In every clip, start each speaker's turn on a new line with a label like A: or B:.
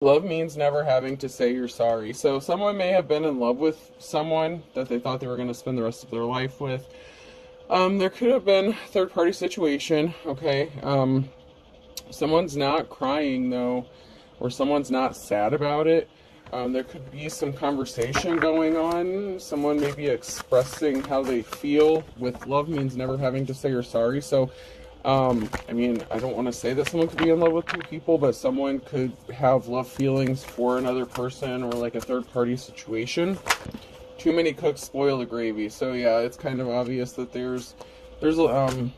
A: Love means never having to say you're sorry. So someone may have been in love with someone that they thought they were going to spend the rest of their life with. There could have been a third party situation, okay? Someone's not crying though, or someone's not sad about it. There could be some conversation going on. Someone may be expressing how they feel. With love means never having to say you're sorry. So, I mean, I don't want to say that someone could be in love with two people, but someone could have love feelings for another person or like a third party situation. Too many cooks spoil the gravy. So yeah, it's kind of obvious that there's a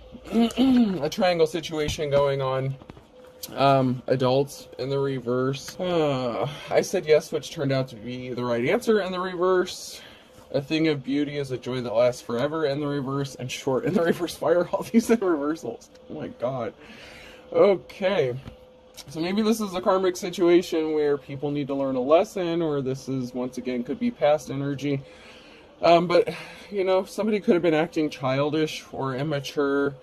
A: triangle situation going on. Adults in the reverse. I said yes, which turned out to be the right answer in the reverse. A thing of beauty is a joy that lasts forever in the reverse, and short in the reverse. Fire all these in reversals. Oh my god. Okay. So maybe this is a karmic situation where people need to learn a lesson, or this is, once again, could be past energy. But, you know, somebody could have been acting childish or immature.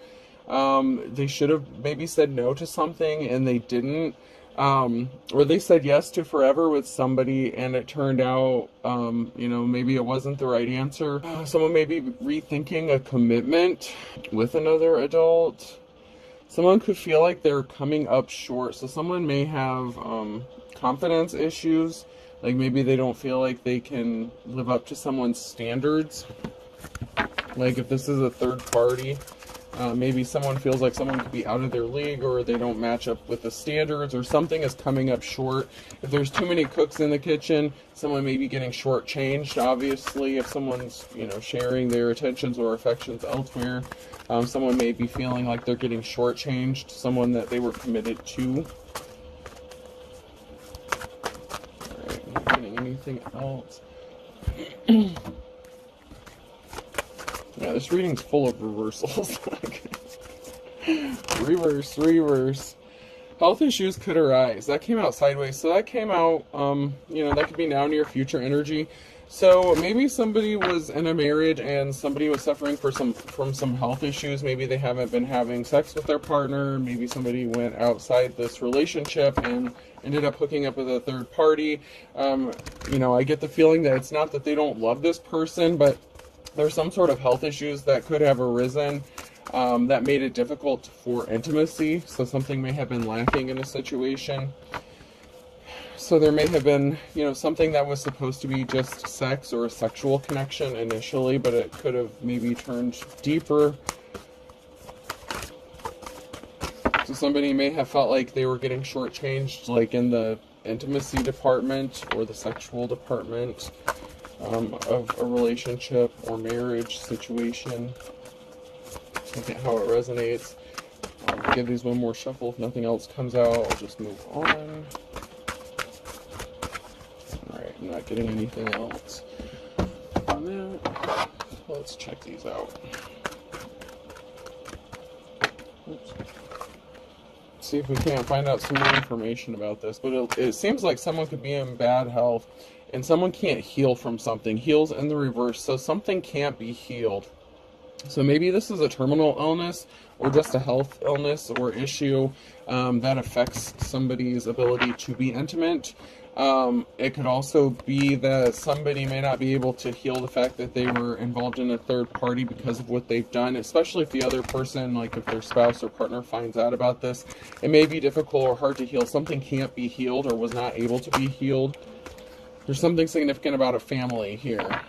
A: They should have maybe said no to something and they didn't. Or they said yes to forever with somebody and it turned out, you know, maybe it wasn't the right answer. Someone may be rethinking a commitment with another adult. Someone could feel like they're coming up short. So someone may have confidence issues. Like maybe they don't feel like they can live up to someone's standards. Like if this is a third party, maybe someone feels like someone could be out of their league, or they don't match up with the standards, or something is coming up short. If there's too many cooks in the kitchen, someone may be getting shortchanged. Obviously, if someone's, you know, sharing their attentions or affections elsewhere, someone may be feeling like they're getting shortchanged, someone that they were committed to. Alright, not getting anything else. Yeah, this reading's full of reversals. Reverse. Health issues could arise. That came out sideways. So that came out, you know, that could be now, near, future energy. So maybe somebody was in a marriage and somebody was suffering from some health issues. Maybe they haven't been having sex with their partner. Maybe somebody went outside this relationship and ended up hooking up with a third party. You know, I get the feeling that it's not that they don't love this person, but there's some sort of health issues that could have arisen that made it difficult for intimacy. So something may have been lacking in a situation. So there may have been, you know, something that was supposed to be just sex or a sexual connection initially, but it could have maybe turned deeper. So somebody may have felt like they were getting shortchanged, like in the intimacy department or the sexual department of a relationship or marriage situation. Look at how it resonates. I'll give these one more shuffle. If nothing else comes out, I'll just move on. Alright, I'm not getting anything else on that. Let's check these out. Oops. See if we can't find out some more information about this. But it seems like someone could be in bad health and someone can't heal from something. Heals in the reverse, so something can't be healed. So maybe this is a terminal illness or just a health illness or issue that affects somebody's ability to be intimate. It could also be that somebody may not be able to heal the fact that they were involved in a third party because of what they've done, especially if the other person, like if their spouse or partner finds out about this. It may be difficult or hard to heal. Something can't be healed or was not able to be healed. There's something significant about a family here.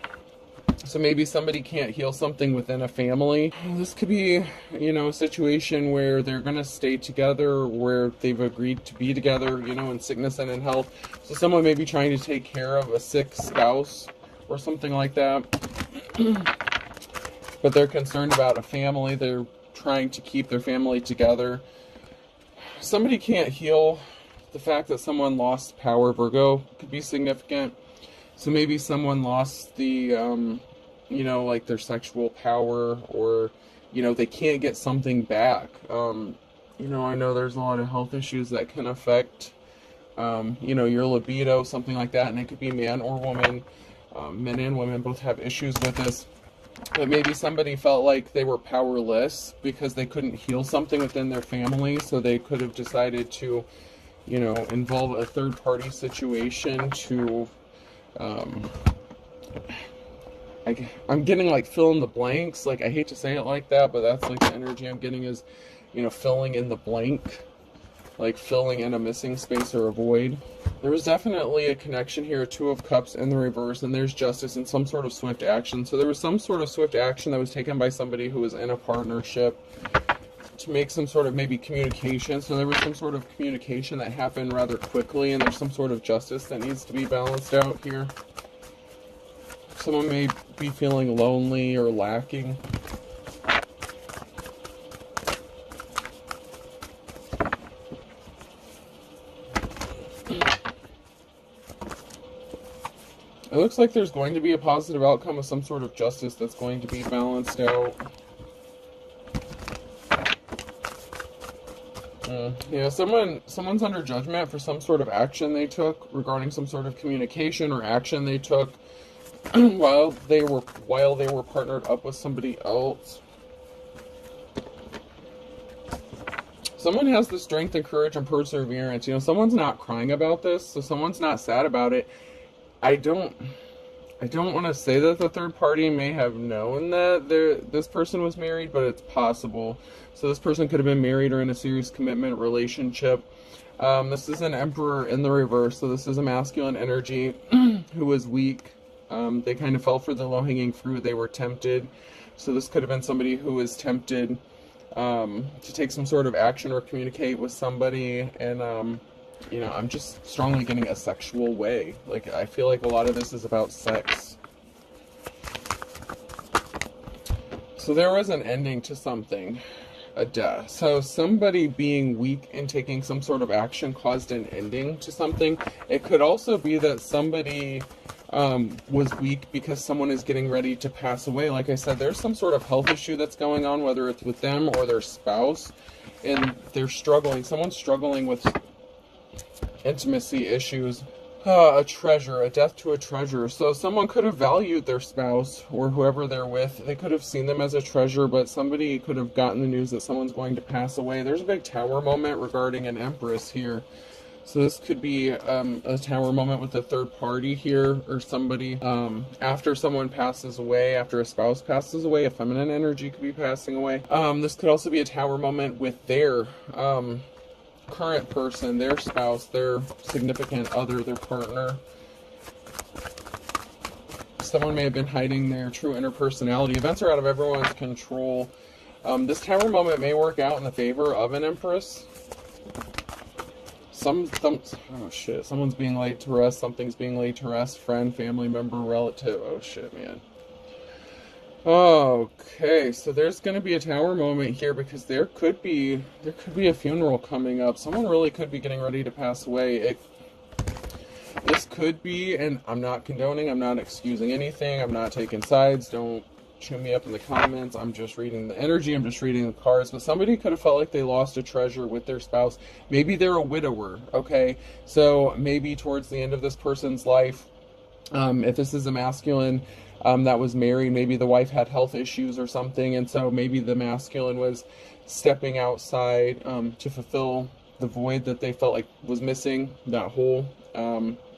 A: So maybe somebody can't heal something within a family. This could be, you know, a situation where they're going to stay together, where they've agreed to be together, you know, in sickness and in health. So someone may be trying to take care of a sick spouse or something like that. But they're concerned about a family. They're trying to keep their family together. Somebody can't heal the fact that someone lost power. Virgo could be significant. So maybe someone lost the, you know, like their sexual power, or, you know, they can't get something back. You know, I know there's a lot of health issues that can affect, you know, your libido, something like that. And it could be man or woman. Men and women both have issues with this. But maybe somebody felt like they were powerless because they couldn't heal something within their family. So they could have decided to you know, involve a third-party situation to, I'm getting like fill in the blanks. Like, I hate to say it like that, but that's like the energy I'm getting is, you know, filling in the blank, like filling in a missing space or a void. There was definitely a connection here, Two of Cups in the reverse, and there's justice and some sort of swift action. So there was some sort of swift action that was taken by somebody who was in a partnership to make some sort of maybe communication. So there was some sort of communication that happened rather quickly, and there's some sort of justice that needs to be balanced out here. Someone may be feeling lonely or lacking. It looks like there's going to be a positive outcome of some sort of justice that's going to be balanced out. Yeah, someone's under judgment for some sort of action they took regarding some sort of communication or action they took while they were partnered up with somebody else. Someone has the strength and courage and perseverance. You know, someone's not crying about this, so someone's not sad about it. I don't want to say that the third party may have known that this person was married, but it's possible. So this person could have been married or in a serious commitment relationship. This is an Emperor in the reverse, so this is a masculine energy who was weak. They kind of fell for the low-hanging fruit. They were tempted. So this could have been somebody who was tempted to take some sort of action or communicate with somebody, and you know, I'm just strongly getting a sexual way. Like, I feel like a lot of this is about sex. So there was an ending to something, a death. So somebody being weak and taking some sort of action caused an ending to something. It could also be that somebody was weak because someone is getting ready to pass away. Like I said, there's some sort of health issue that's going on, whether it's with them or their spouse, and they're struggling. Someone's struggling with intimacy issues. A treasure, a death to a treasure. So someone could have valued their spouse or whoever they're with. They could have seen them as a treasure, but somebody could have gotten the news that someone's going to pass away. There's a big Tower moment regarding an Empress here. So this could be a Tower moment with a third party here, or somebody after someone passes away, after a spouse passes away, a feminine energy could be passing away. This could also be a Tower moment with their current person, their spouse, their significant other, their partner. Someone may have been hiding their true inner personality. Events are out of everyone's control. This Tower moment may work out in the favor of an Empress. Oh shit, someone's being laid to rest, something's being laid to rest, friend, family member, relative. Oh shit, man. Okay, so there's going to be a Tower moment here because there could be a funeral coming up. Someone really could be getting ready to pass away. This could be, and I'm not condoning, I'm not excusing anything, I'm not taking sides, don't chew me up in the comments, I'm just reading the energy, I'm just reading the cards, but somebody could have felt like they lost a treasure with their spouse. Maybe they're a widower, okay? So maybe towards the end of this person's life, if this is a masculine that was married, maybe the wife had health issues or something, and so maybe the masculine was stepping outside to fulfill the void that they felt like was missing, that hole,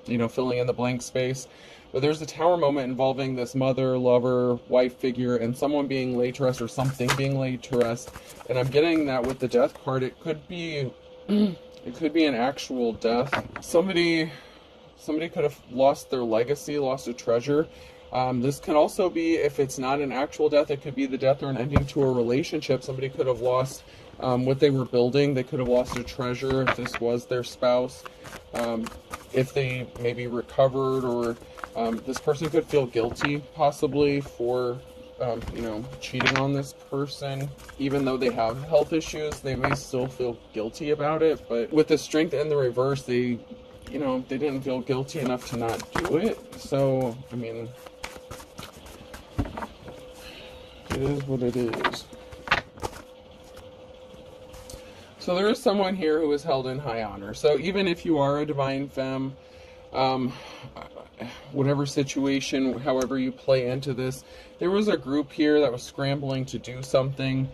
A: you know, filling in the blank space. But there's a Tower moment involving this mother, lover, wife figure, and someone being laid to rest or something being laid to rest. And I'm getting that with the Death card. It could be an actual death. Somebody could have lost their legacy, lost a treasure. This can also be, if it's not an actual death, it could be the death or an ending to a relationship. Somebody could have lost what they were building. They could have lost a treasure if this was their spouse. If they maybe recovered, or this person could feel guilty possibly for you know, cheating on this person. Even though they have health issues, they may still feel guilty about it. But with the Strength in the reverse, they didn't feel guilty enough to not do it. So, I mean, it is what it is. So there is someone here who is held in high honor. So even if you are a divine femme, whatever situation, however you play into this, there was a group here that was scrambling to do something.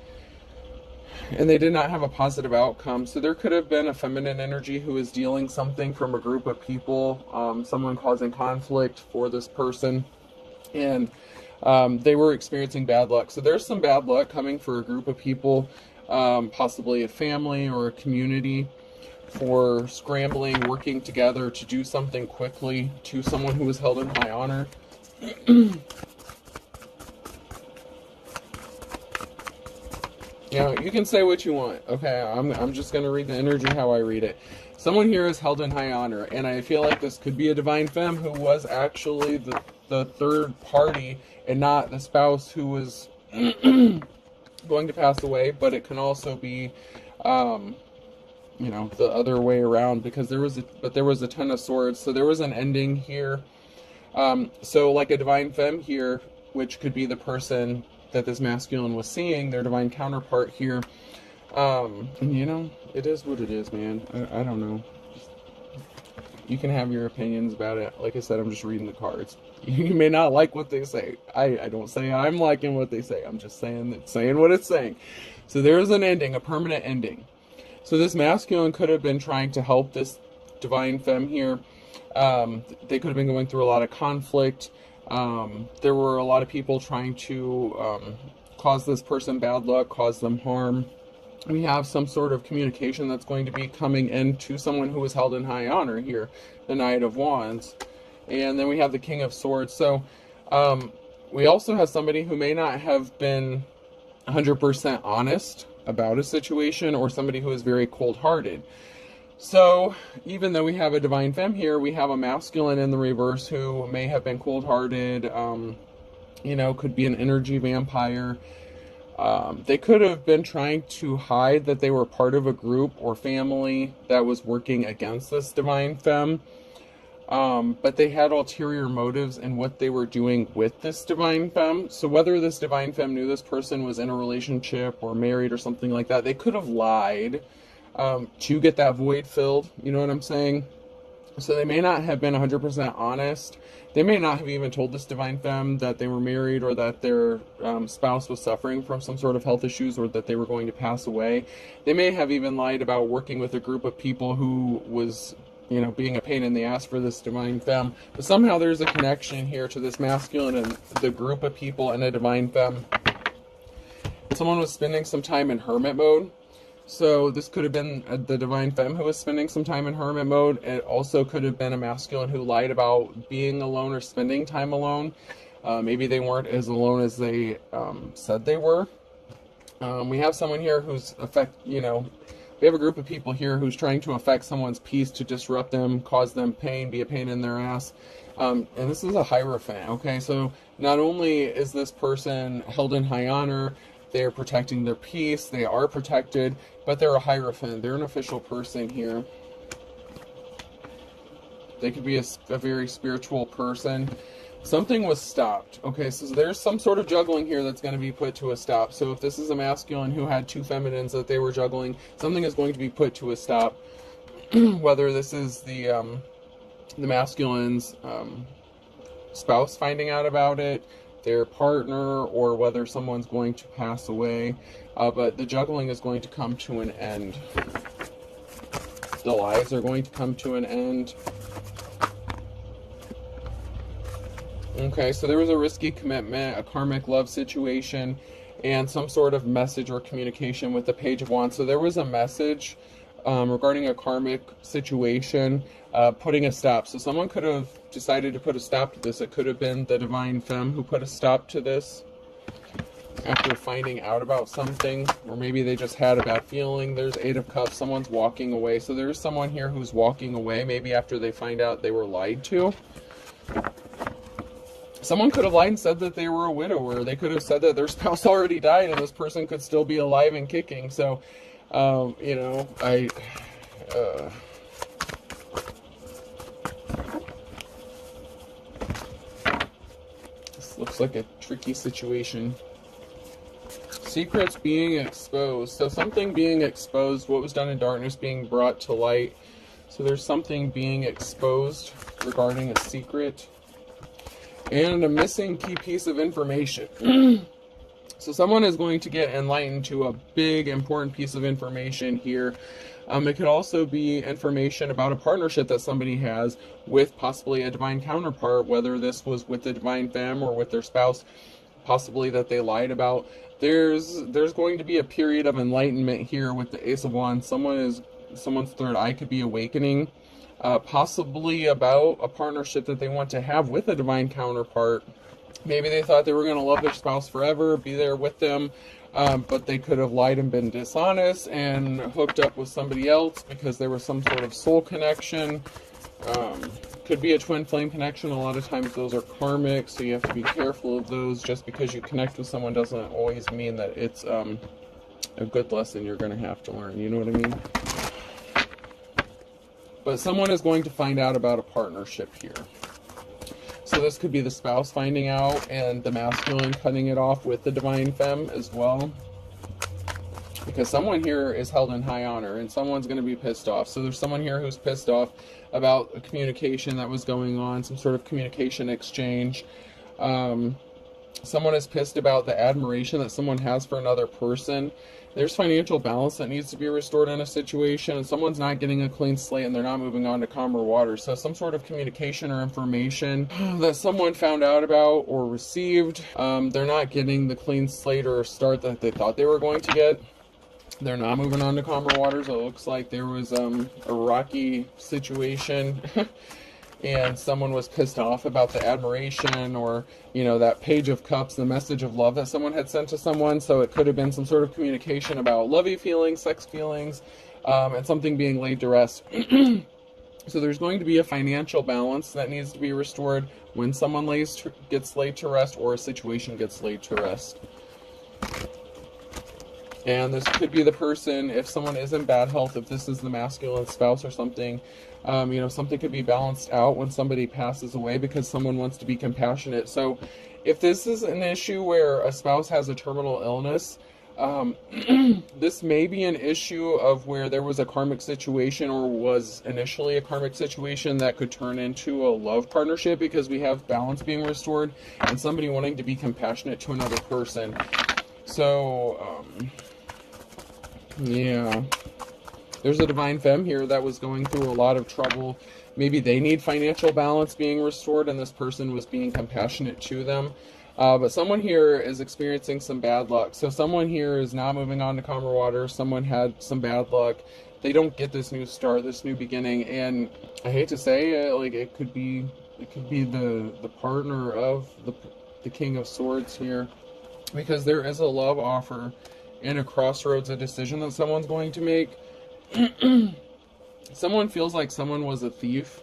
A: and they did not have a positive outcome. So there could have been a feminine energy who is dealing something from a group of people, someone causing conflict for this person, and they were experiencing bad luck. So there's some bad luck coming for a group of people, possibly a family or a community, for scrambling, working together to do something quickly to someone who was held in high honor. Now, you can say what you want, okay? I'm just going to read the energy how I read it. Someone here is held in high honor, and I feel like this could be a divine femme who was actually the third party and not the spouse who was going to pass away, but it can also be, you know, the other way around, because there was a Ten of Swords, so there was an ending here. So like a divine femme here, which could be the person that this masculine was seeing, their divine counterpart here. And you know, it is what it is, man. I don't know. You can have your opinions about it. Like I said, I'm just reading the cards. You may not like what they say. I don't say I'm liking what they say. I'm just saying what it's saying. So there's an ending, a permanent ending. So this masculine could have been trying to help this divine femme here. They could have been going through a lot of conflict. There were a lot of people trying to cause this person bad luck, cause them harm. We have some sort of communication that's going to be coming into someone who was held in high honor here, the Knight of Wands. And then we have the King of Swords. So we also have somebody who may not have been 100% honest about a situation, or somebody who is very cold-hearted. So even though we have a divine femme here, we have a masculine in the reverse who may have been cold-hearted, you know, could be an energy vampire. They could have been trying to hide that they were part of a group or family that was working against this divine femme. But they had ulterior motives in what they were doing with this divine femme. So whether this divine femme knew this person was in a relationship or married or something like that, they could have lied to get that void filled. You know what I'm saying? So they may not have been 100% honest. They may not have even told this divine femme that they were married, or that their spouse was suffering from some sort of health issues, or that they were going to pass away. They may have even lied about working with a group of people who was, you know, being a pain in the ass for this divine femme. But somehow there's a connection here to this masculine and the group of people and a divine femme. Someone was spending some time in hermit mode. So this could have been the divine femme who was spending some time in hermit mode. It also could have been a masculine who lied about being alone or spending time alone. Maybe they weren't as alone as they said they were. We have someone here who's we have a group of people here who's trying to affect someone's peace, to disrupt them, cause them pain, be a pain in their ass. And this is a Hierophant, okay? So not only is this person held in high honor, they're protecting their peace, they are protected, but they're a Hierophant. They're an official person here. They could be a very spiritual person. Something was stopped. Okay, so there's some sort of juggling here that's going to be put to a stop. So if this is a masculine who had two feminines that they were juggling, something is going to be put to a stop. Whether this is the masculine's spouse finding out about it, their partner, or whether someone's going to pass away. But the juggling is going to come to an end. The lies are going to come to an end. Okay, so there was a risky commitment, a karmic love situation, and some sort of message or communication with the Page of Wands. So there was a message regarding a karmic situation, putting a stop. So someone could have decided to put a stop to this. It could have been the divine femme who put a stop to this after finding out about something, or maybe they just had a bad feeling. There's Eight of Cups. Someone's walking away. So there's someone here who's walking away, maybe after they find out they were lied to. Someone could have lied and said that they were a widower. They could have said that their spouse already died and this person could still be alive and kicking. So, you know, this looks like a tricky situation. Secrets being exposed. So something being exposed, what was done in darkness being brought to light. So there's something being exposed regarding a secret. And a missing key piece of information. So someone is going to get enlightened to a big, important piece of information here. It could also be information about a partnership that somebody has with possibly a divine counterpart, whether this was with the divine femme or with their spouse, possibly that they lied about. There's going to be a period of enlightenment here with the Ace of Wands. Someone's third eye could be awakening, possibly about a partnership that they want to have with a divine counterpart. Maybe they thought they were going to love their spouse forever, be there with them, but they could have lied and been dishonest and hooked up with somebody else because there was some sort of soul connection. Could be a twin flame connection. A lot of times those are karmic, so you have to be careful of those. Just because you connect with someone doesn't always mean that it's a good lesson you're going to have to learn. You know what I mean? But someone is going to find out about a partnership here. So this could be the spouse finding out and the masculine cutting it off with the divine femme as well. Because someone here is held in high honor and someone's going to be pissed off. So there's someone here who's pissed off about a communication that was going on, some sort of communication exchange. Someone is pissed about the admiration that someone has for another person. There's financial balance that needs to be restored in a situation, and someone's not getting a clean slate and they're not moving on to calmer waters. So some sort of communication or information that someone found out about or received, they're not getting the clean slate or start that they thought they were going to get. They're not moving on to calmer waters. It looks like there was a rocky situation and someone was pissed off about the admiration or, you know, that page of cups, the message of love that someone had sent to someone. So it could have been some sort of communication about lovey feelings, sex feelings, and something being laid to rest. So there's going to be a financial balance that needs to be restored when someone gets laid to rest or a situation gets laid to rest. And this could be the person, if someone is in bad health, if this is the masculine spouse or something, you know, something could be balanced out when somebody passes away because someone wants to be compassionate. So if this is an issue where a spouse has a terminal illness, this may be an issue of where there was a karmic situation or was initially a karmic situation that could turn into a love partnership because we have balance being restored and somebody wanting to be compassionate to another person. So, yeah, there's a divine femme here that was going through a lot of trouble. Maybe they need financial balance being restored and this person was being compassionate to them. But someone here is experiencing some bad luck. So someone here is not moving on to calmer water. Someone had some bad luck. They don't get this new start, this new beginning. And I hate to say it, like it could be the partner of the King of Swords here. Because there is a love offer and a crossroads, a decision that someone's going to make. Someone feels like someone was a thief,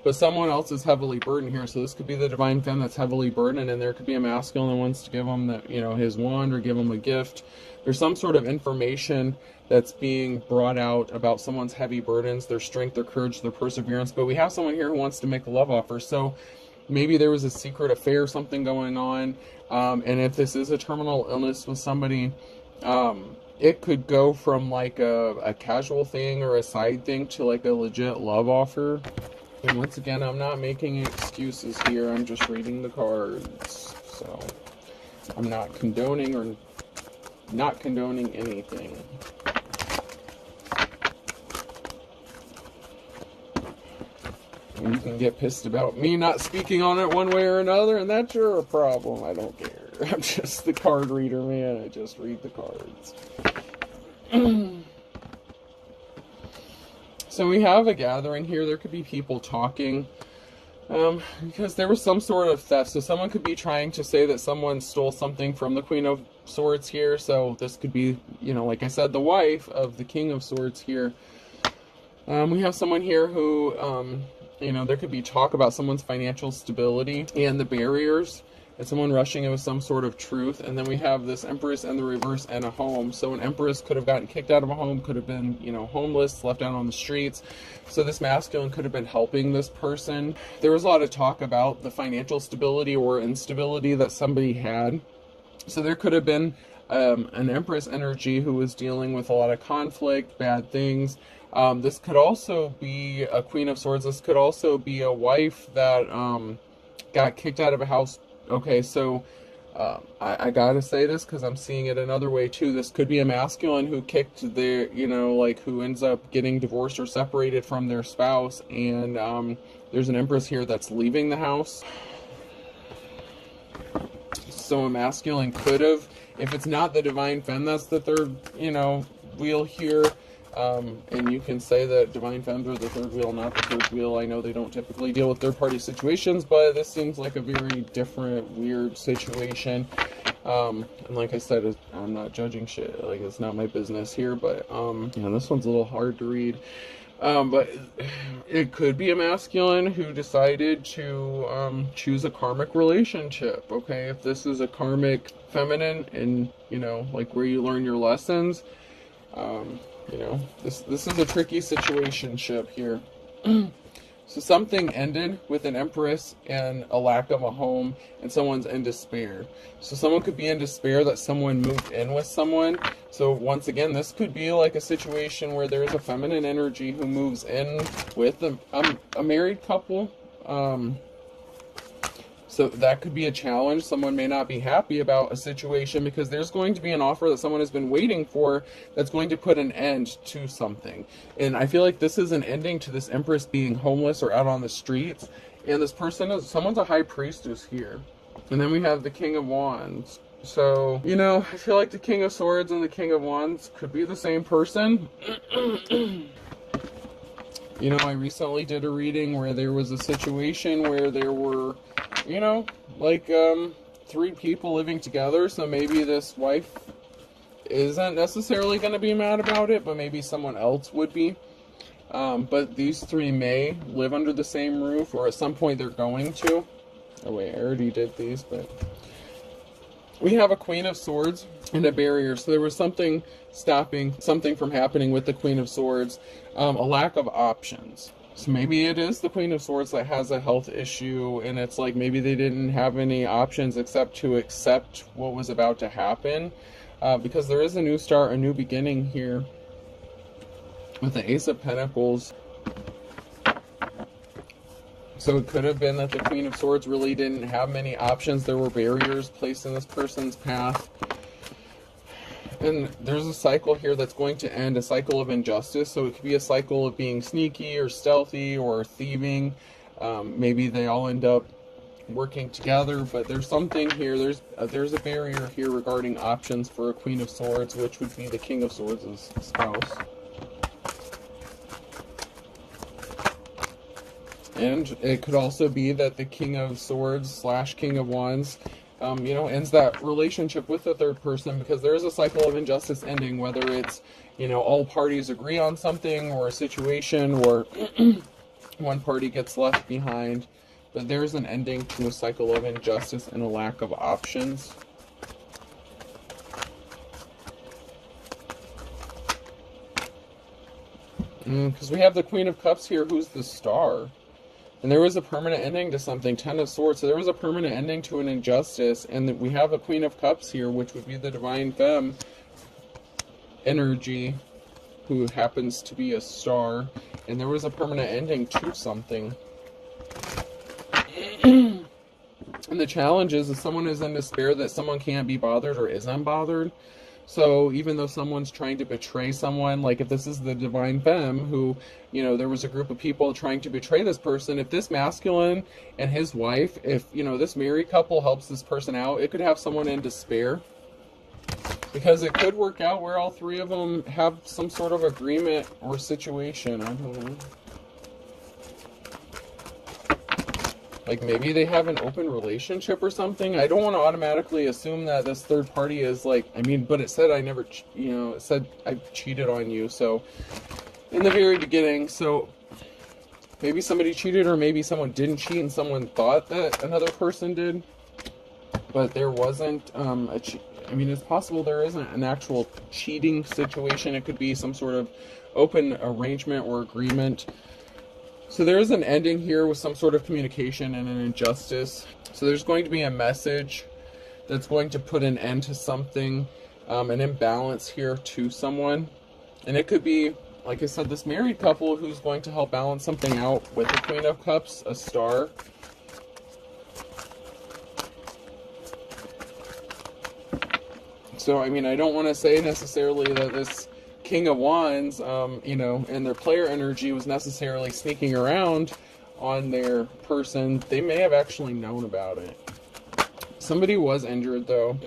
A: but someone else is heavily burdened here. So this could be the divine femme that's heavily burdened, and there could be a masculine that wants to give him that, you know, his wand or give him a gift. There's some sort of information that's being brought out about someone's heavy burdens, their strength, their courage, their perseverance. But we have someone here who wants to make a love offer. So maybe there was a secret affair, something going on. And if this is a terminal illness with somebody, it could go from like a casual thing or a side thing to like a legit love offer. And once again, I'm not making excuses here. I'm just reading the cards. So I'm not condoning or not condoning anything. And you can get pissed about me not speaking on it one way or another, and that's your problem. I don't care. I'm just the card reader, man. I just read the cards. So we have a gathering here. There could be people talking because there was some sort of theft. So someone could be trying to say that someone stole something from the Queen of Swords here. So this could be, you know, like I said, the wife of the King of Swords here. We have someone here who, you know, there could be talk about someone's financial stability and the barriers. And someone rushing in with some sort of truth. And then we have this Empress and the reverse and a home. So an Empress could have gotten kicked out of a home, could have been, you know, homeless, left out on the streets. So this masculine could have been helping this person. There was a lot of talk about the financial stability or instability that somebody had. So there could have been an Empress energy who was dealing with a lot of conflict, bad things. This could also be a Queen of Swords. This could also be a wife that got kicked out of a house. Okay, so I gotta say this because I'm seeing it another way too. This could be a masculine who kicked their, like who ends up getting divorced or separated from their spouse, and there's an Empress here that's leaving the house. So a masculine could have, if it's not the divine femme, that's the third, wheel here. And you can say that divine femmes are the third wheel, not the third wheel. I know they don't typically deal with third-party situations, but this seems like a very different, weird situation. And like I said, I'm not judging shit. Like, it's not my business here, but this one's a little hard to read. But it could be a masculine who decided to choose a karmic relationship. Okay, if this is a karmic feminine, and like where you learn your lessons. This is a tricky situationship here. So something ended with an Empress and a lack of a home, and someone's in despair. So someone could be in despair that someone moved in with someone. So once again, this could be like a situation where there's a feminine energy who moves in with a married couple. So that could be a challenge. Someone may not be happy about a situation because there's going to be an offer that someone has been waiting for that's going to put an end to something. And I feel like this is an ending to this Empress being homeless or out on the streets. And this person someone's a high priestess here. And then we have the King of Wands. So, I feel like the King of Swords and the King of Wands could be the same person. I recently did a reading where there was a situation where there were, three people living together. So maybe this wife isn't necessarily going to be mad about it, but maybe someone else would be. But these three may live under the same roof, or at some point they're going to. Oh wait, I already did these, but we have a Queen of Swords and a barrier. So there was something stopping something from happening with the Queen of Swords, a lack of options. So maybe it is the Queen of Swords that has a health issue, and it's like maybe they didn't have any options except to accept what was about to happen, because there is a new start, a new beginning here with the Ace of Pentacles. So it could have been that the Queen of Swords really didn't have many options. There were barriers placed in this person's path. And there's a cycle here that's going to end, a cycle of injustice. So it could be a cycle of being sneaky or stealthy or thieving. Maybe they all end up working together, but there's something here. There's a barrier here regarding options for a Queen of Swords, which would be the King of Swords' spouse. And it could also be that the King of Swords / King of Wands ends that relationship with the third person, because there is a cycle of injustice ending, whether it's, all parties agree on something or a situation, or one party gets left behind. But there's an ending to a cycle of injustice and a lack of options. Because we have the Queen of Cups here, who's the Star. And there was a permanent ending to something, Ten of Swords. So there was a permanent ending to an injustice. And we have a Queen of Cups here, which would be the Divine Femme energy, who happens to be a star. And there was a permanent ending to something. And the challenge is, if someone is in despair, that someone can't be bothered or isn't bothered. So even though someone's trying to betray someone, like if this is the Divine Femme who, there was a group of people trying to betray this person, if this masculine and his wife, if, this married couple helps this person out, it could have someone in despair. Because it could work out where all three of them have some sort of agreement or situation. I don't know. Like maybe they have an open relationship or something. I don't want to automatically assume that this third party is like, but it said it said I cheated on you. So in the very beginning, so maybe somebody cheated, or maybe someone didn't cheat and someone thought that another person did. But there wasn't it's possible there isn't an actual cheating situation. It could be some sort of open arrangement or agreement. So there is an ending here with some sort of communication and an injustice. So there's going to be a message that's going to put an end to something, an imbalance here to someone. And it could be, like I said, this married couple who's going to help balance something out with the Queen of Cups, a star. So, I mean, I don't want to say necessarily that this King of Wands, you know, and their player energy was necessarily sneaking around on their person. They may have actually known about it. Somebody was injured, though.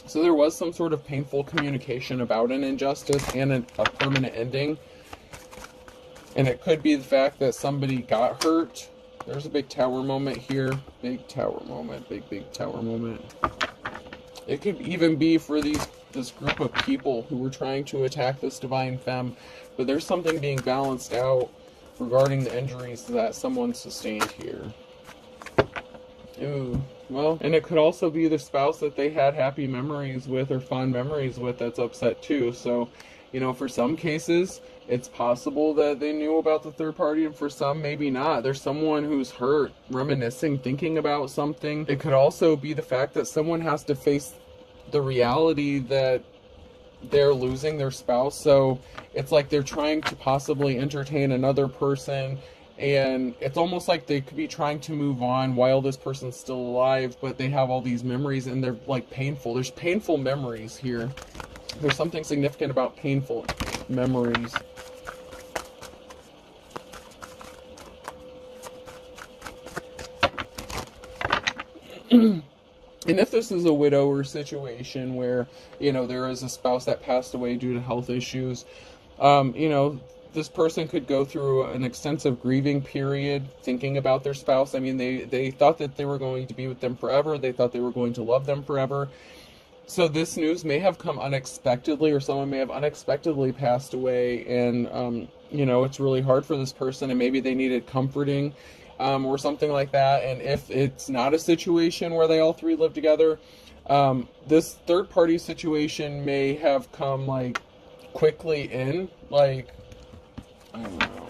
A: So there was some sort of painful communication about an injustice and a permanent ending. And it could be the fact that somebody got hurt. There's a big tower moment here. Big tower moment. Big tower moment. It could even be for this group of people who were trying to attack this divine femme. But there's something being balanced out regarding the injuries that someone sustained here. Ooh. Well, and it could also be the spouse that they had happy memories with or fond memories with that's upset too. So, you know, for some cases, it's possible that they knew about the third party, and for some, maybe not. There's someone who's hurt, reminiscing, thinking about something. It could also be the fact that someone has to face the reality that they're losing their spouse. So it's like they're trying to possibly entertain another person, and it's almost like they could be trying to move on while this person's still alive, but they have all these memories and they're like painful. There's painful memories here. There's something significant about painful memories. And if this is a widower situation where, you know, there is a spouse that passed away due to health issues, you know, this person could go through an extensive grieving period thinking about their spouse. I mean, they thought that they were going to be with them forever. They thought they were going to love them forever. So this news may have come unexpectedly, or someone may have unexpectedly passed away, and, you know, it's really hard for this person, and maybe they needed comforting, or something like that. And if it's not a situation where they all three live together, this third party situation may have come, like, quickly in, like, I don't know.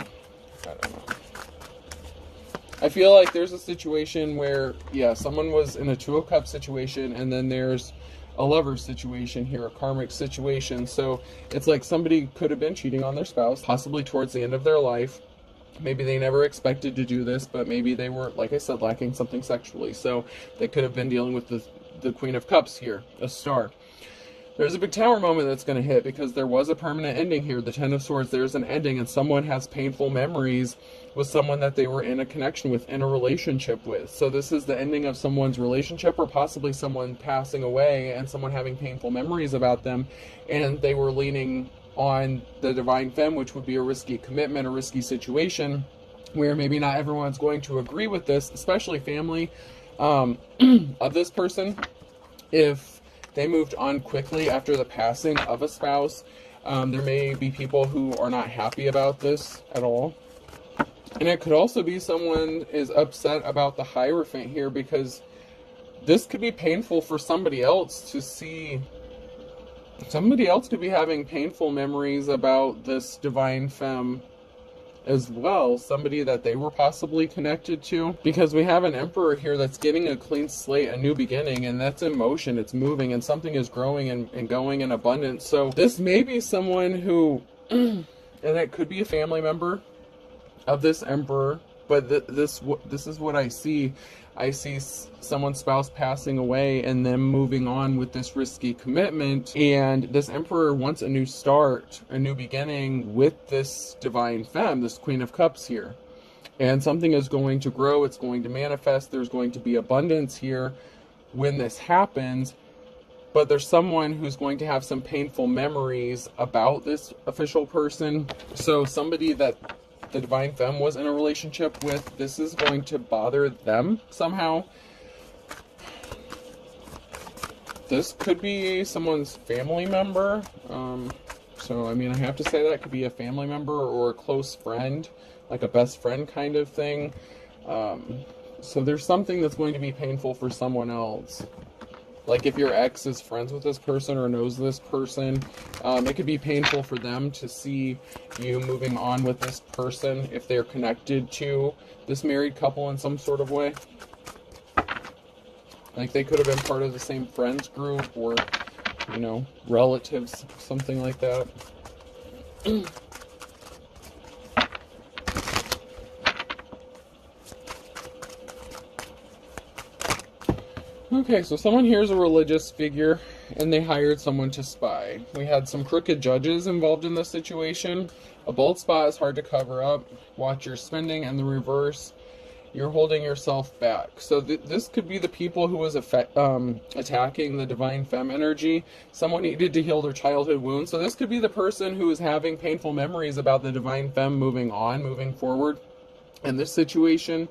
A: I feel like there's a situation where, yeah, someone was in a Two of Cups situation, and then there's a lover's situation here, a karmic situation. So it's like somebody could have been cheating on their spouse, possibly towards the end of their life. Maybe they never expected to do this, but maybe they were, like I said, lacking something sexually. So they could have been dealing with the Queen of Cups here, a star. There's a big tower moment that's going to hit because there was a permanent ending here. The Ten of Swords, there's an ending, and someone has painful memories with someone that they were in a connection with, in a relationship with. So this is the ending of someone's relationship, or possibly someone passing away and someone having painful memories about them, and they were leaning on the divine femme, which would be a risky commitment, a risky situation, where maybe not everyone's going to agree with this, especially family of this person. If they moved on quickly after the passing of a spouse, there may be people who are not happy about this at all. And it could also be someone is upset about the Hierophant here, because this could be painful for somebody else to see. Somebody else could be having painful memories about this divine femme as well. Somebody that they were possibly connected to. Because we have an Emperor here that's getting a clean slate, a new beginning, and that's in motion, it's moving, and something is growing and going in abundance. So this may be someone who, and it could be a family member of this Emperor, but this is what I see. I see someone's spouse passing away and them moving on with this risky commitment, and this Emperor wants a new start, a new beginning with this divine femme, this Queen of Cups here. And something is going to grow, it's going to manifest, there's going to be abundance here when this happens, but there's someone who's going to have some painful memories about this official person. So somebody that the divine femme was in a relationship with, this is going to bother them somehow. This could be someone's family member. So I mean, I have to say that could be a family member or a close friend, like a best friend kind of thing. So there's something that's going to be painful for someone else. Like if your ex is friends with this person or knows this person, it could be painful for them to see you moving on with this person if they're connected to this married couple in some sort of way. Like they could have been part of the same friends group, or, you know, relatives, something like that. Okay, so someone here is a religious figure. and they hired someone to spy. We had some crooked judges involved in this situation. A bold spot is hard to cover up. Watch your spending, and the reverse, you're holding yourself back. So this could be the people who was attacking the divine femme energy. Someone needed to heal their childhood wounds. So this could be the person who is having painful memories about the divine femme moving on, moving forward. In this situation,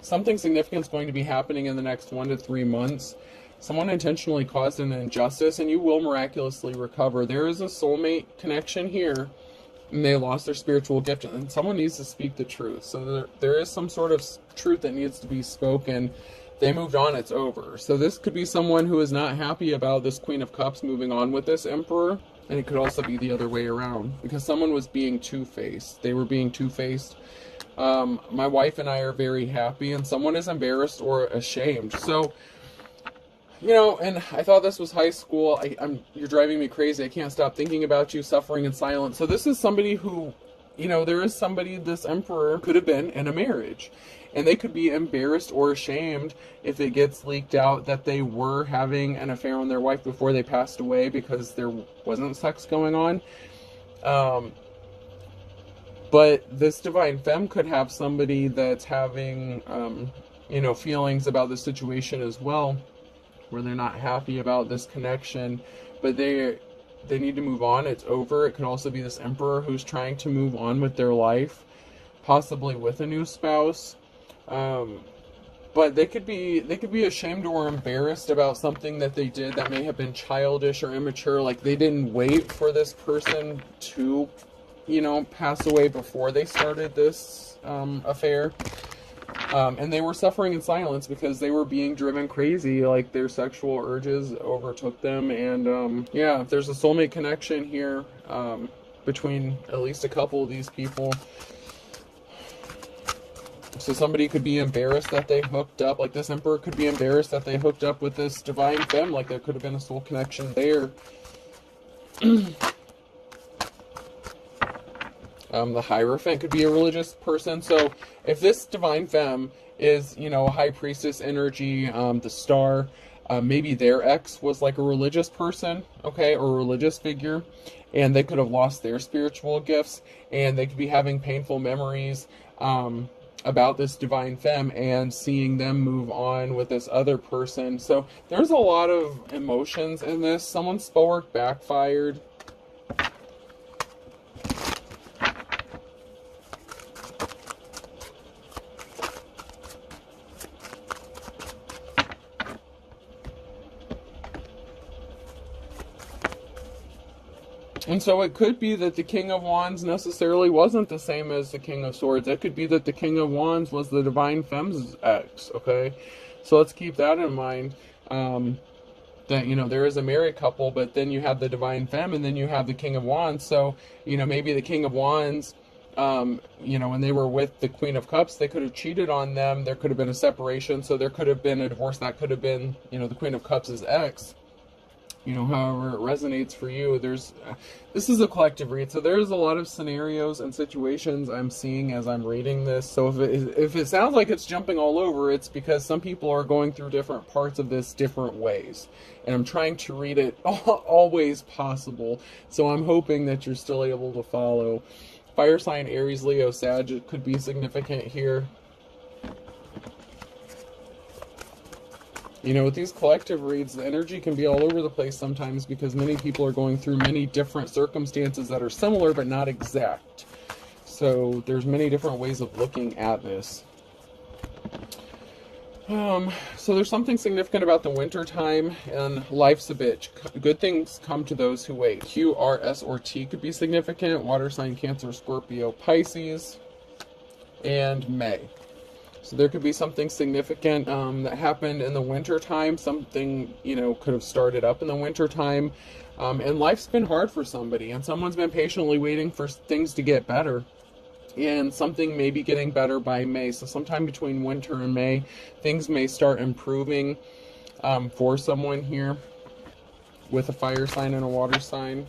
A: something significant is going to be happening in the next 1 to 3 months. Someone intentionally caused an injustice, and you will miraculously recover. There is a soulmate connection here, and they lost their spiritual gift, and someone needs to speak the truth. So there is some sort of truth that needs to be spoken. They moved on, it's over. So this could be someone who is not happy about this Queen of Cups moving on with this Emperor, and it could also be the other way around, because someone was being two-faced. They were being two-faced. My wife and I are very happy, and someone is embarrassed or ashamed. So, you know, and I thought this was high school. You're driving me crazy. I can't stop thinking about you, suffering in silence. So this is somebody who, you know, there is somebody, this Emperor could have been in a marriage. And they could be embarrassed or ashamed if it gets leaked out that they were having an affair on their wife before they passed away because there wasn't sex going on. But this divine femme could have somebody that's having, you know, feelings about the situation as well, where they're not happy about this connection, but they need to move on. It's over. It could also be this Emperor who's trying to move on with their life, possibly with a new spouse. But they could be ashamed or embarrassed about something that they did that may have been childish or immature. Like they didn't wait for this person to, you know, pass away before they started this affair. And they were suffering in silence because they were being driven crazy, like their sexual urges overtook them. And yeah, there's a soulmate connection here between at least a couple of these people. So somebody could be embarrassed that they hooked up, like this Emperor could be embarrassed that they hooked up with this divine femme, like there could have been a soul connection there. The Hierophant could be a religious person. So if this divine femme is, you know, a high priestess energy, the star, maybe their ex was like a religious person, okay, or a religious figure, and they could have lost their spiritual gifts, and they could be having painful memories about this divine femme and seeing them move on with this other person. So there's a lot of emotions in this. Someone's spell work backfired. And so it could be that the King of Wands necessarily wasn't the same as the King of Swords. It could be that the King of Wands was the divine femme's ex, okay? So let's keep that in mind. That, you know, there is a married couple, but then you have the divine femme, and then you have the King of Wands. So, you know, maybe the King of Wands, you know, when they were with the Queen of Cups, they could have cheated on them. There could have been a separation. So there could have been a divorce. That could have been, you know, the Queen of Cups' ex. You know, however it resonates for you. This is a collective read, so there's a lot of scenarios and situations I'm seeing as I'm reading this. So if it sounds like it's jumping all over, it's because some people are going through different parts of this different ways. And I'm trying to read it all ways possible. So I'm hoping that you're still able to follow. Fire sign, Aries, Leo, Sag, it could be significant here. You know, with these collective reads, the energy can be all over the place sometimes because many people are going through many different circumstances that are similar but not exact. So there's many different ways of looking at this. So there's something significant about the winter time, and life's a bitch. Good things come to those who wait. Q, R, S, or T could be significant. Water sign, Cancer, Scorpio, Pisces, and May. So there could be something significant that happened in the winter time. Something, you know, could have started up in the winter time. And life's been hard for somebody, and someone's been patiently waiting for things to get better. And something may be getting better by May. So sometime between winter and May, things may start improving for someone here with a fire sign and a water sign.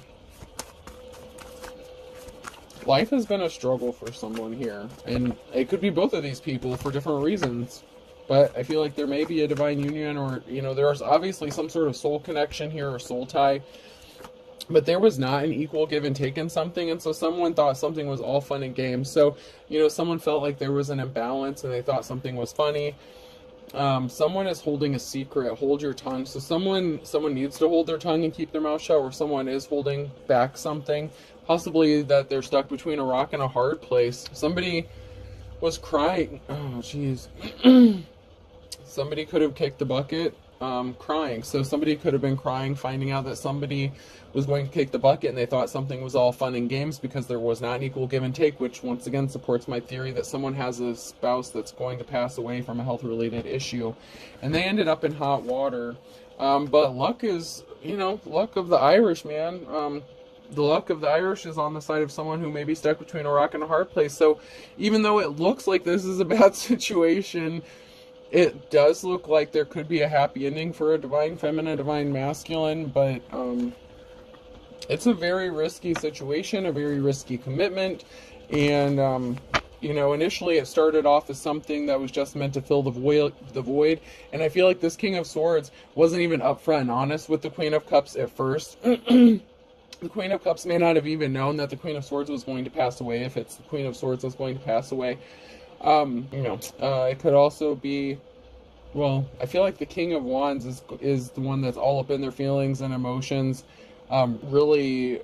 A: Life has been a struggle for someone here, and it could be both of these people for different reasons. But I feel like there may be a divine union, or, you know, there's obviously some sort of soul connection here or soul tie. But there was not an equal give and take in something, and so someone thought something was all fun and games. So, you know, someone felt like there was an imbalance and they thought something was funny. Someone is holding a secret. Hold your tongue. So someone needs to hold their tongue and keep their mouth shut, or someone is holding back something. Possibly that they're stuck between a rock and a hard place. Somebody was crying. Oh, jeez. Somebody could have kicked the bucket, crying. So somebody could have been crying, finding out that somebody was going to kick the bucket, and they thought something was all fun and games because there was not an equal give and take, which once again supports my theory that someone has a spouse that's going to pass away from a health-related issue, and they ended up in hot water. But luck is, you know, luck of the Irish, man. The luck of the Irish is on the side of someone who may be stuck between a rock and a hard place. So even though it looks like this is a bad situation, it does look like there could be a happy ending for a divine feminine, divine masculine, but it's a very risky situation, a very risky commitment, and you know, initially it started off as something that was just meant to fill the void, and I feel like this King of Swords wasn't even upfront and honest with the Queen of Cups at first. The Queen of Cups may not have even known that the Queen of Swords was going to pass away, if it's the Queen of Swords that's going to pass away. You know, it could also be, well, I feel like the King of Wands is the one that's all up in their feelings and emotions, really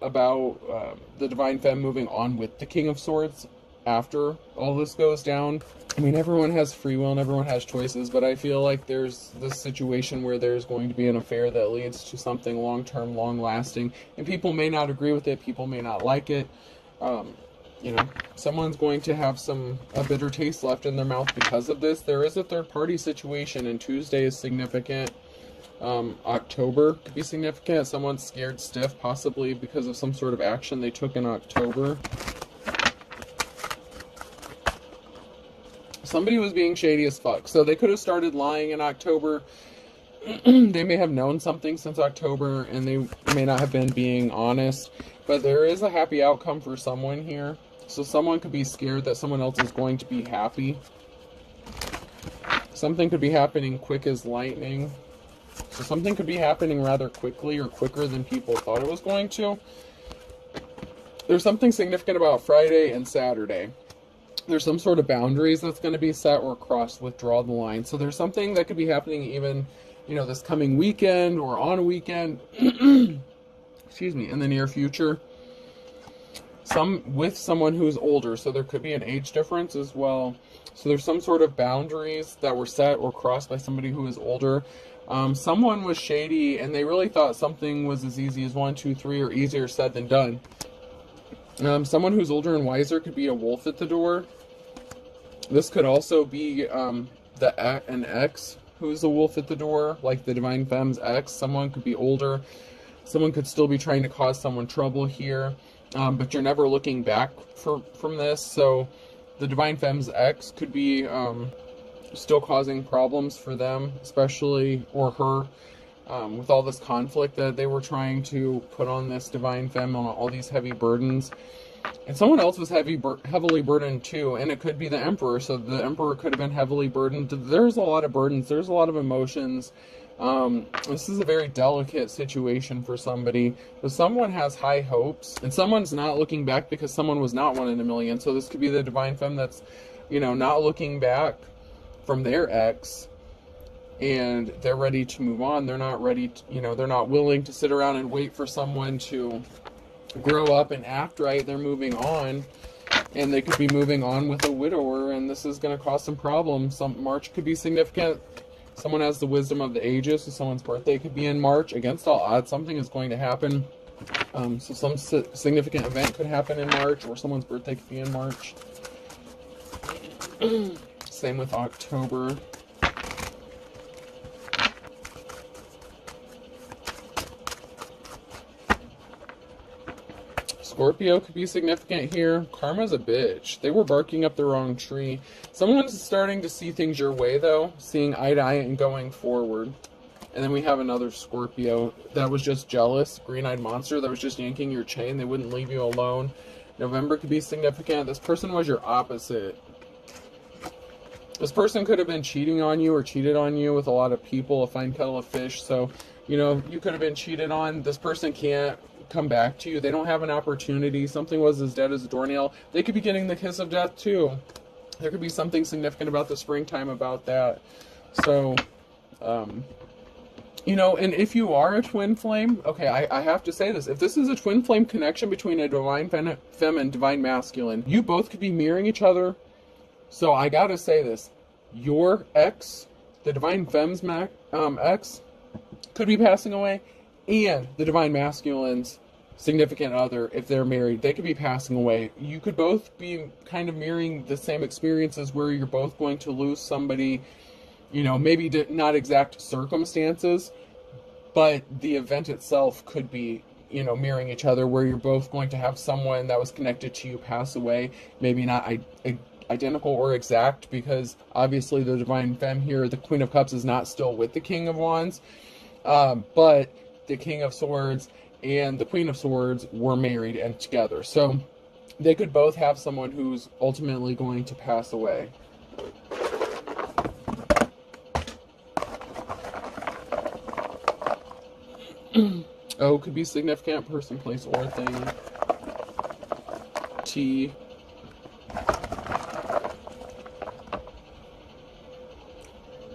A: about the Divine Femme moving on with the King of Swords after all this goes down. I mean, everyone has free will and everyone has choices, but I feel like there's this situation where there's going to be an affair that leads to something long-term, long-lasting, and people may not agree with it, people may not like it. You know, someone's going to have a bitter taste left in their mouth because of this. There is a third-party situation, and Tuesday is significant. October could be significant. Someone's scared stiff, possibly because of some sort of action they took in October. Somebody was being shady as fuck. So they could have started lying in October. They may have known something since October, and they may not have been being honest. But there is a happy outcome for someone here. So someone could be scared that someone else is going to be happy. Something could be happening quick as lightning. So something could be happening rather quickly, or quicker than people thought it was going to. There's something significant about Friday and Saturday. There's some sort of boundaries that's going to be set or crossed with draw the line. So there's something that could be happening even, you know, this coming weekend or on a weekend, excuse me, in the near future. With someone who's older, so there could be an age difference as well. So there's some sort of boundaries that were set or crossed by somebody who is older. Someone was shady and they really thought something was as easy as 1, 2, 3, or easier said than done. Someone who's older and wiser could be a wolf at the door. This could also be an ex who's a wolf at the door, like the Divine Femme's ex. Someone could be older. Someone could still be trying to cause someone trouble here, but you're never looking back from this. So the Divine Femme's ex could be still causing problems for them, especially, or her, with all this conflict that they were trying to put on this Divine Femme, on all these heavy burdens. And someone else was heavily burdened too, and it could be the Emperor. So the Emperor could have been heavily burdened. There's a lot of burdens. There's a lot of emotions. This is a very delicate situation for somebody. But someone has high hopes, and someone's not looking back because someone was not one in a million. So this could be the Divine Femme that's, you know, not looking back from their ex, and they're ready to move on. They're not ready to, you know, they're not willing to sit around and wait for someone to grow up and act right. They're moving on, and they could be moving on with a widower, and this is going to cause some problems. March could be significant. Someone has the wisdom of the ages, so someone's birthday could be in March. Against all odds, something is going to happen. So some significant event could happen in March, or someone's birthday could be in March. Same with October. Scorpio could be significant here. Karma's a bitch. They were barking up the wrong tree. Someone's starting to see things your way, though. Seeing eye to eye and going forward. And then we have another Scorpio that was just jealous. Green-eyed monster that was just yanking your chain. They wouldn't leave you alone. November could be significant. This person was your opposite. This person could have been cheating on you or cheated on you with a lot of people, a fine kettle of fish. So, you know, you could have been cheated on. This person can't come back to you. They don't have an opportunity. Something was as dead as a doornail. They could be getting the kiss of death too. There could be something significant about the springtime about that. So, you know, and if you are a twin flame, okay, I have to say this. If this is a twin flame connection between a divine femme and divine masculine, you both could be mirroring each other. So I gotta say this. Your ex, the divine femme's ex, could be passing away, and the divine masculine's significant other, if they're married, they could be passing away. You could both be kind of mirroring the same experiences where you're both going to lose somebody, you know, maybe not exact circumstances, but the event itself could be, you know, mirroring each other, where you're both going to have someone that was connected to you pass away. Maybe not identical or exact, because obviously the divine femme here, the Queen of Cups, is not still with the King of Wands, but the King of Swords and the Queen of Swords were married and together. So they could both have someone who's ultimately going to pass away. O could be significant, person, place, or thing. T.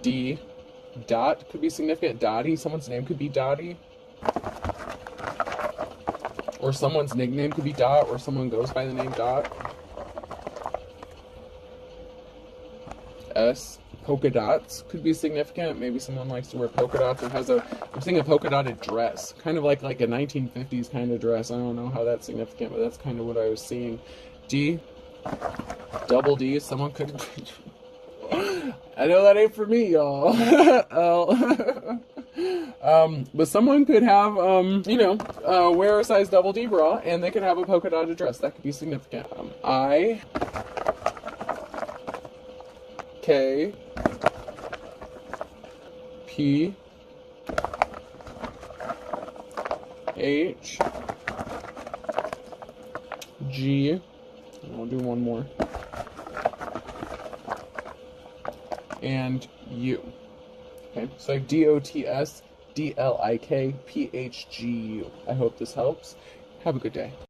A: D. Dot could be significant. Dottie, someone's name could be Dottie. Or someone's nickname could be Dot, or someone goes by the name Dot. S. Polka dots could be significant. Maybe someone likes to wear polka dots and has I'm seeing a polka dotted dress. Kind of like a 1950s kind of dress. I don't know how that's significant, but that's kind of what I was seeing. D. Double D. Someone could... I know that ain't for me, y'all. But someone could have, you know, wear a size double D bra, and they could have a polka dotted dress. That could be significant. I, K, P, H, G, I'll do one more, and U. Okay, so I have DOTS, DLIK, PHGU. I hope this helps. Have a good day.